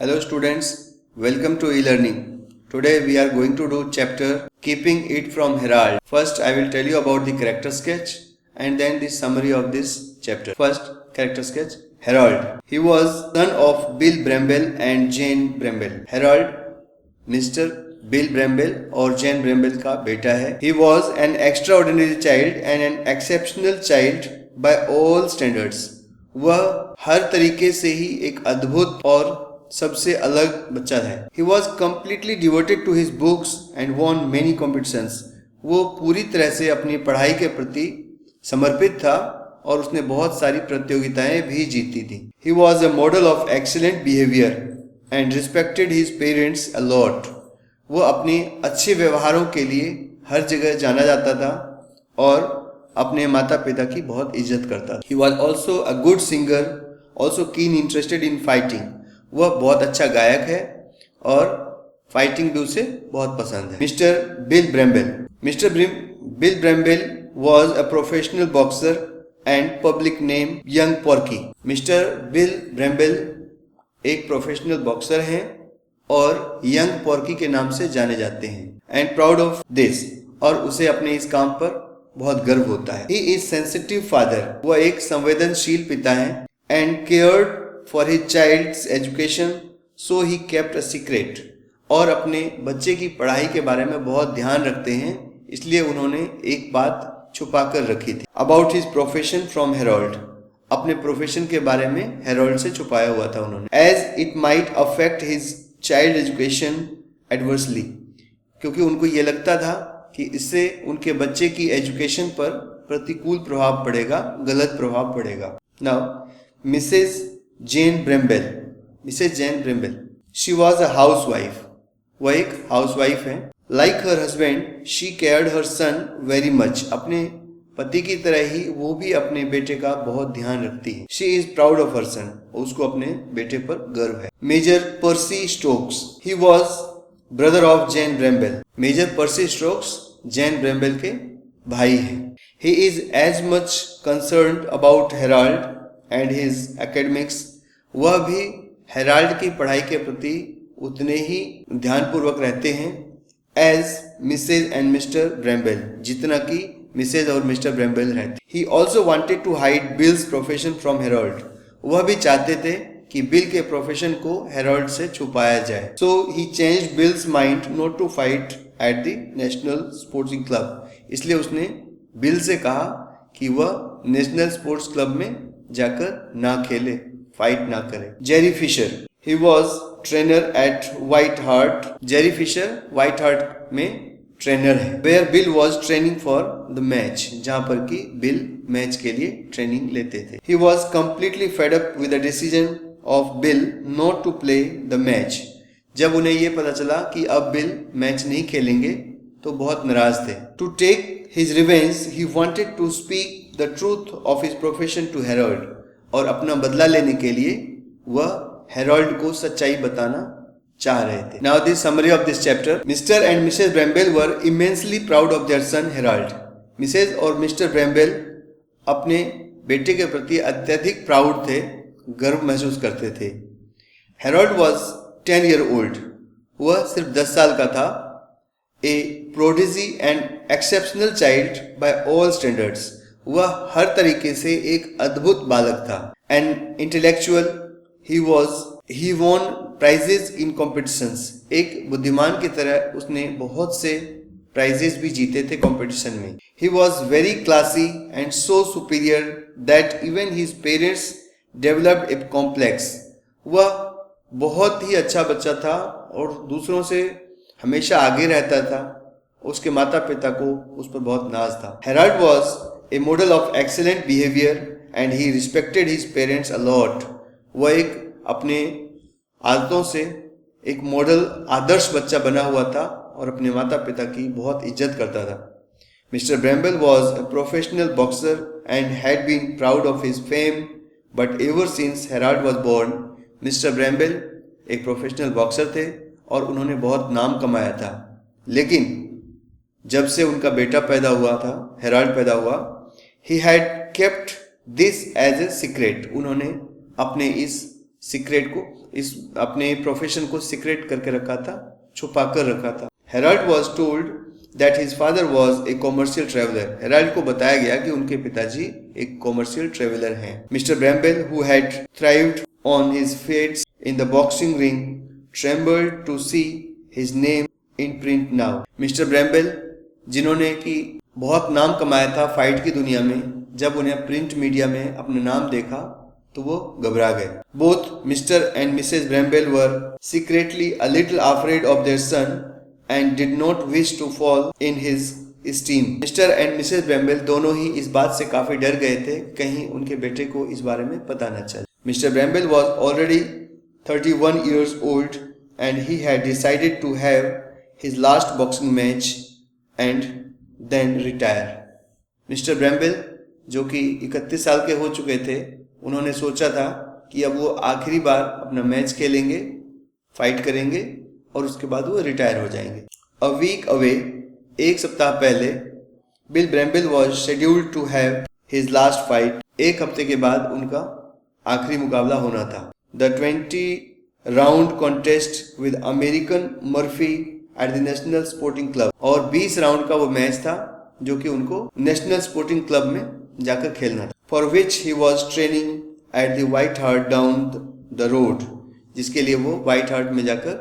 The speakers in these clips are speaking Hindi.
Hello students, welcome to e-learning. Today we are going to do chapter Keeping It from Herald. First I will tell you about the character sketch and then the summary of this chapter. First character sketch, Harold. He was son of Bill Bramble and Jane Bramble. Harold Mr. Bill Bramble और Jane Bramble का बेटा है. He was an extraordinary child and an exceptional child by all standards. वह हर तरीके से ही एक अद्भुत और सबसे अलग बच्चा है. He was completely devoted to his books and won many competitions. वो पूरी तरह से अपनी पढ़ाई के प्रति समर्पित था और उसने बहुत सारी प्रतियोगिताएं भी जीती थी. He was a model of excellent behavior and respected his parents a lot. वो अपने अच्छे व्यवहारों के लिए हर जगह जाना जाता था और अपने माता पिता की बहुत इज्जत करता था. He was also a good singer, also keen interested in fighting. वह बहुत अच्छा गायक है और फाइटिंग भी उसे बहुत पसंद है. Mister Bill Bramble. Bill Bramble was a professional boxer and public name young Porky. Mister Bill Bramble एक प्रोफेशनल बॉक्सर हैं और यंग पॉर्की के नाम से जाने जाते हैं. एंड प्राउड ऑफ दिस, और उसे अपने इस काम पर बहुत गर्व होता है. He is sensitive father. वह एक संवेदनशील पिता है. And cared for his child's education, so he kept a secret. और अपने बच्चे की पढ़ाई के बारे में बहुत ध्यान रखते हैं, इसलिए उन्होंने एक बात छुपा कर रखी थी. About his profession from Harold. अपने प्रोफेशन के बारे में हेरोल्ड से छुपाया हुआ था उन्होंने. As it might affect his child education adversely. क्योंकि उनको ये लगता था कि इससे उनके बच्चे की एजुकेशन पर प्रतिकूल प्रभाव पड़ेगा, गलत प्रभाव पड़ेगा. Now, missus Jane Bramble. She was a housewife. वह एक हाउस वाइफ है. Like her husband, she cared her son very much. अपने पति की तरह ही वो भी अपने बेटे का बहुत ध्यान रखती है. She is proud of her son. उसको अपने बेटे पर गर्व है. Major Percy Stokes. He was brother of Jane Bramble. Major Percy Stokes Jane Bramble के भाई हैं. He is as much concerned about Harold and his academics. वह भी हेराल्ड की पढ़ाई के प्रति उतने ही ध्यानपूर्वक रहते हैं as Mrs and Mr Bramble, जितना कि मिसेज और मिस्टर ब्रैम्बल रहते. He also wanted to hide Bill's profession from Harold. वह भी चाहते थे कि बिल के प्रोफेशन को हेराल्ड से छुपाया जाए. So he changed Bill's mind not to fight at the National Sports Club. इसलिए उसने बिल से कहा कि वह नेशनल स्पोर्ट्स क्लब में जाकर ना खेले, फाइट ना करे. Jerry Fisher. He was trainer at White Hart. Jerry Fisher White Hart में ट्रेनर है. Where Bill was training for the match. जहां पर कि बिल मैच के लिए ट्रेनिंग लेते थे. He was completely fed up with the decision of Bill not to play the match. जब उन्हें यह पता चला कि अब बिल मैच नहीं खेलेंगे तो बहुत नाराज थे. To take his revenge, he wanted to speak the truth of his profession to Harold. और अपना बदला लेने के लिए वह हेरोल्ड को सच्चाई बताना चाह रहे थे. Now the summary of this chapter. Mr and Mrs Bramble were immensely proud of their son Harold. Mrs और मिस्टर ब्रैम्बल अपने बेटे के प्रति अत्यधिक प्राउड थे, गर्व महसूस करते थे. Harold was 10 year old. वह सिर्फ 10 साल का था. A prodigy and exceptional child by all standards. वह हर तरीके से एक अद्भुत बालक था. And intellectual, he won prizes in competitions. एक बुद्धिमान की तरह उसने बहुत से प्राइजेस भी जीते थे कंपटीशन में. He was very classy and so superior that even his parents developed a complex. वह बहुत ही अच्छा बच्चा था और दूसरों से हमेशा आगे रहता था. उसके माता पिता को उस पर बहुत नाज था. Harold was a model of excellent behavior and he respected his parents a lot. वह एक अपने आदतों से एक मॉडल आदर्श बच्चा बना हुआ था और अपने माता पिता की बहुत इज्जत करता था. Mr. Bramble was a professional boxer and had been proud of his fame, but ever since Harold was born, Mr. Bramble एक प्रोफेशनल बॉक्सर थे और उन्होंने बहुत नाम कमाया था. लेकिन जब से उनका बेटा पैदा हुआ था, हेराल्ड पैदा हुआ, he had kept this as a secret. उन्होंने अपने इस सीक्रेट को, इस अपने प्रोफेशन को सीक्रेट करके रखा था, छुपा कर रखा था। Harold was told that his father was a commercial traveller. Harold को बताया गया कि उनके पिताजी एक कॉमर्शियल ट्रेवलर हैं। Mr Bramble who had thrived on his feats in the boxing ring trembled to see his name in print now. Mr Bramble जिन्होंने कि बहुत नाम कमाया था फाइट की दुनिया में, जब उन्हें प्रिंट मीडिया में अपना नाम देखा तो वो घबरा गए। Both Mr and Mrs Bramble were secretly a little afraid of their son and did not wish to fall in his esteem. Mr and Mrs Bramble दोनों ही इस बात से काफी डर गए थे कहीं उनके बेटे को इस बारे में पता न चले। Mr Bramble was already 31 years old and he had decided to have his last boxing match and then retire. Mr Bramble जो कि 31 साल के हो चुके थे, उन्होंने सोचा था कि अब वो आखिरी बार अपना मैच खेलेंगे, फाइट करेंगे और उसके बाद वो रिटायर हो जाएंगे। अ वीक अवे, एक सप्ताह पहले, Bill Bramble was scheduled to have his last fight. एक हफ्ते के बाद उनका आखिरी मुकाबला होना था। The 20 round contest with American Murphy at the National Sporting Club. और 20 राउंड का वो मैच था जो कि उनको नेशनल स्पोर्टिंग क्लब में जाकर खेलना था। For which he was training at the white heart down the road, जिसके लिए वो व्हाइट हार्ट में जाकर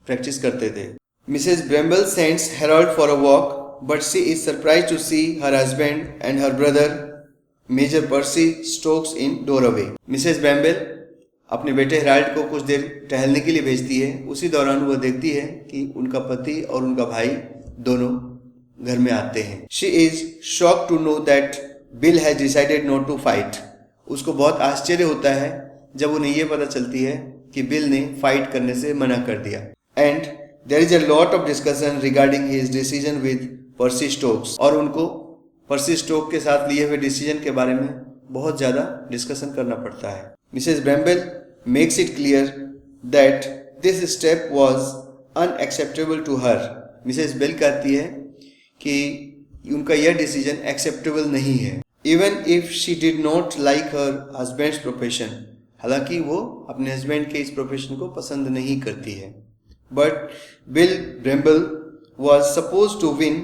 प्रैक्टिस करते थे। Mrs Bramble sends Harold for a walk but she is surprise to see her husband and her brother Major Percy Stokes in doorway. Mrs Bramble अपने बेटे हेराल्ड को कुछ देर टहलने के लिए भेजती है। उसी दौरान वो देखती है कि उनका पति और उनका भाई दोनों घर में आते हैं। She is shocked to know that Bill has decided not to fight. उसको बहुत आश्चर्य होता है जब उन्हें ये पता चलती है कि बिल ने फाइट करने से मना कर दिया। And there is a lot of discussion regarding his decision with Percy Stokes. और उनको पर्सी स्टोक के साथ लिए हुए डिसीजन के बारे में बहुत ज़्यादा डिस्कशन करना पड़ता है। Mrs Bramble makes it clear that this step was unacceptable to her. Mrs Bell कहती है कि उनका यह डिसीजन एक्सेप्टेबल नहीं है। Even if she did not like her husband's profession, हालांकि वो अपने हस्बैंड के इस प्रोफेशन को पसंद नहीं करती है। But Bill Bramble was supposed to win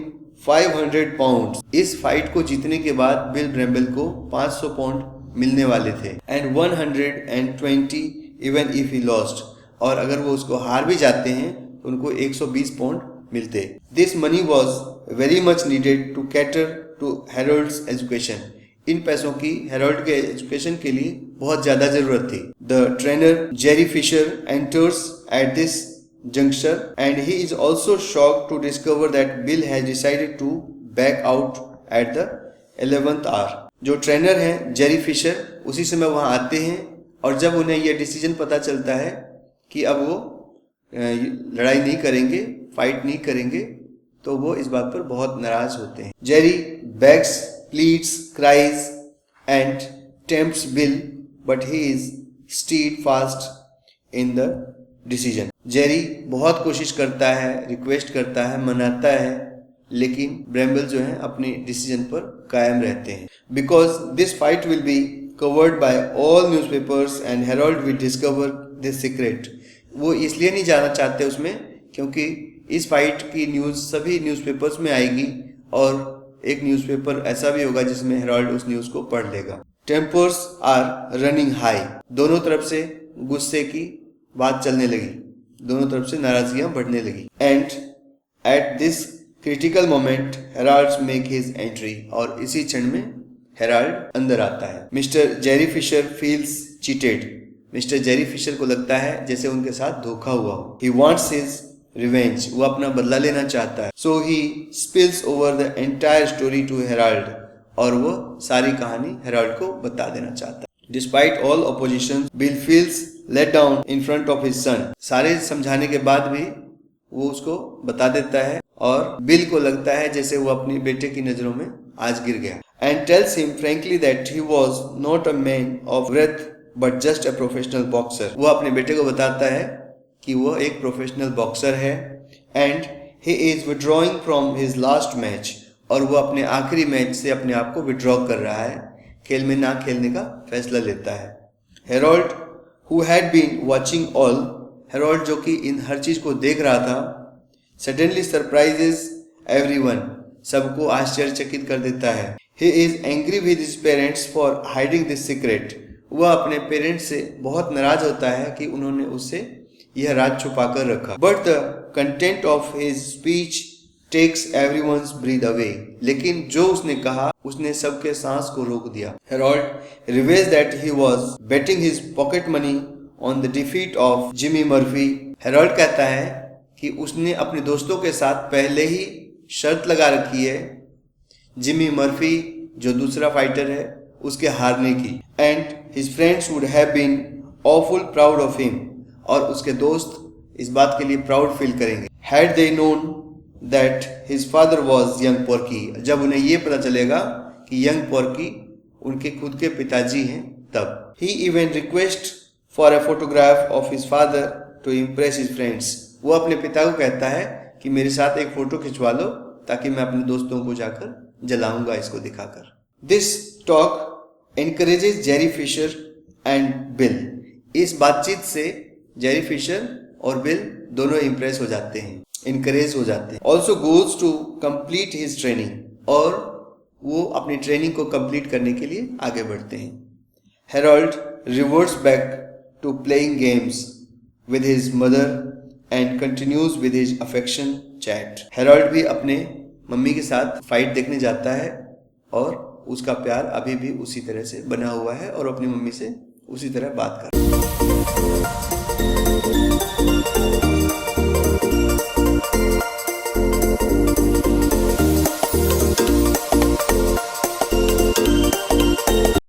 500 pounds. इस फाइट को जीतने के बाद बिल ब्रैम्बल को 500 पाउंड मिलने वाले थे। And 120 even if he lost, और अगर वो उसको हार भी जाते हैं तो उनको 120 पाउंड मिलते। This money was very much needed to cater to Harold's education. इन पैसों की हेराल्ड के एजुकेशन के लिए बहुत ज्यादा जरूरत थी। The trainer Jerry Fisher enters at this juncture and he is also shocked to discover that Bill has decided to back out at the 11th hour. जो ट्रेनर हैं जेरी फिशर उसी समय वहां आते हैं और जब उन्हें यह डिसीजन पता चलता है कि अब वो लड़ाई नहीं करेंगे, फाइट नहीं करेंगे, तो वो इस बात पर बहुत नाराज होते हैं। Jerry begs, pleads, cries and tempts Bill but he is steadfast in the decision. Jerry बहुत कोशिश करता है, रिक्वेस्ट करता है, मनाता है, लेकिन ब्रैम्बल जो है अपने डिसीजन पर कायम रहते हैं। Because this fight will be covered by all newspapers and Herald will discover this secret. वो इसलिए नहीं जाना चाहते उसमें क्योंकि इस फाइट की न्यूज़ सभी न्यूज़पेपर्स में आएगी और एक न्यूज़पेपर ऐसा भी होगा जिसमें हेराल्ड उस न्यूज़ को पढ़ लेगा। Tempers are running high. दोनों तरफ से गुस्से की बात चलने लगी, दोनों तरफ से नाराजगियां बढ़ने लगी। And at this critical moment Harold make his entry, और इसी क्षण में हेराल्ड अंदर आता है। Mr Jerry Fisher feels cheated. Mr Jerry Fisher को लगता है जैसे उनके साथ धोखा हुआ हो। ही वांट्स हिज रिवेंज, वो अपना बदला लेना चाहता है। So he spills over the entire story to Harold, और वो सारी कहानी हेराल्ड को बता देना चाहता है। Despite all opposition, Bill feels let down in front of his son. सारे समझाने के बाद भी वो उसको बता देता है और बिल को लगता है जैसे वो अपने बेटे की नजरों में आज गिर गया। And tells him frankly that he was not a man of wrath but just a professional boxer. वो अपने बेटे को बताता है कि वो एक प्रोफेशनल बॉक्सर है and he is withdrawing from his last match, और वो अपने आखिरी मैच से अपने आप को विड्रॉ कर रहा है, खेल में ना खेलने का फैसला लेता है। Herald who had been watching all, Harold जो कि इन हर चीज को देख रहा था, suddenly surprises everyone, सबको आश्चर्यचकित कर देता है. He is angry with his parents for hiding this secret. वह अपने पेरेंट्स से बहुत नाराज होता है कि उन्होंने उससे यह राज छुपा कर रखा. But the content of his speech takes everyone's breath away. लेकिन जो उसने कहा उसने सबके सांस को रोक दिया. Harold reveals that he was betting his pocket money on the defeat of Jimmy Murphy. Harold कहता है कि उसने अपने दोस्तों के साथ पहले ही शर्त लगा रखी है जिमी मर्फी जो दूसरा फाइटर है उसके हारने की. And his friends would have been awful proud of him, और उसके दोस्त इस बात के लिए प्राउड फील करेंगे. Had they known that his father was Young Porky, जब उन्हें ये पता चलेगा कि यंग पोर्की उनके खुद के पिताजी हैं तब. He even request for a photograph of his father to impress his friends. वो अपने पिता को कहता है कि मेरे साथ एक फोटो खिंचवा लो ताकि मैं अपने दोस्तों को जाकर जलाऊंगा इसको दिखाकर. This talk encourages Jerry Fisher and Bill. इस बातचीत से जेरी फिशर और बिल दोनों इंप्रेस हो जाते हैं, इनकरेज हो जाते हैं. Also goes to complete his training, और वो अपनी ट्रेनिंग को कंप्लीट करने के लिए आगे बढ़ते हैं. Harold reverts back to playing games with his mother and continues with his affection chat. हेरोल्ड भी अपने मम्मी के साथ फाइट देखने जाता है और उसका प्यार अभी भी उसी तरह से बना हुआ है और अपनी मम्मी से उसी तरह बात कर रहा है.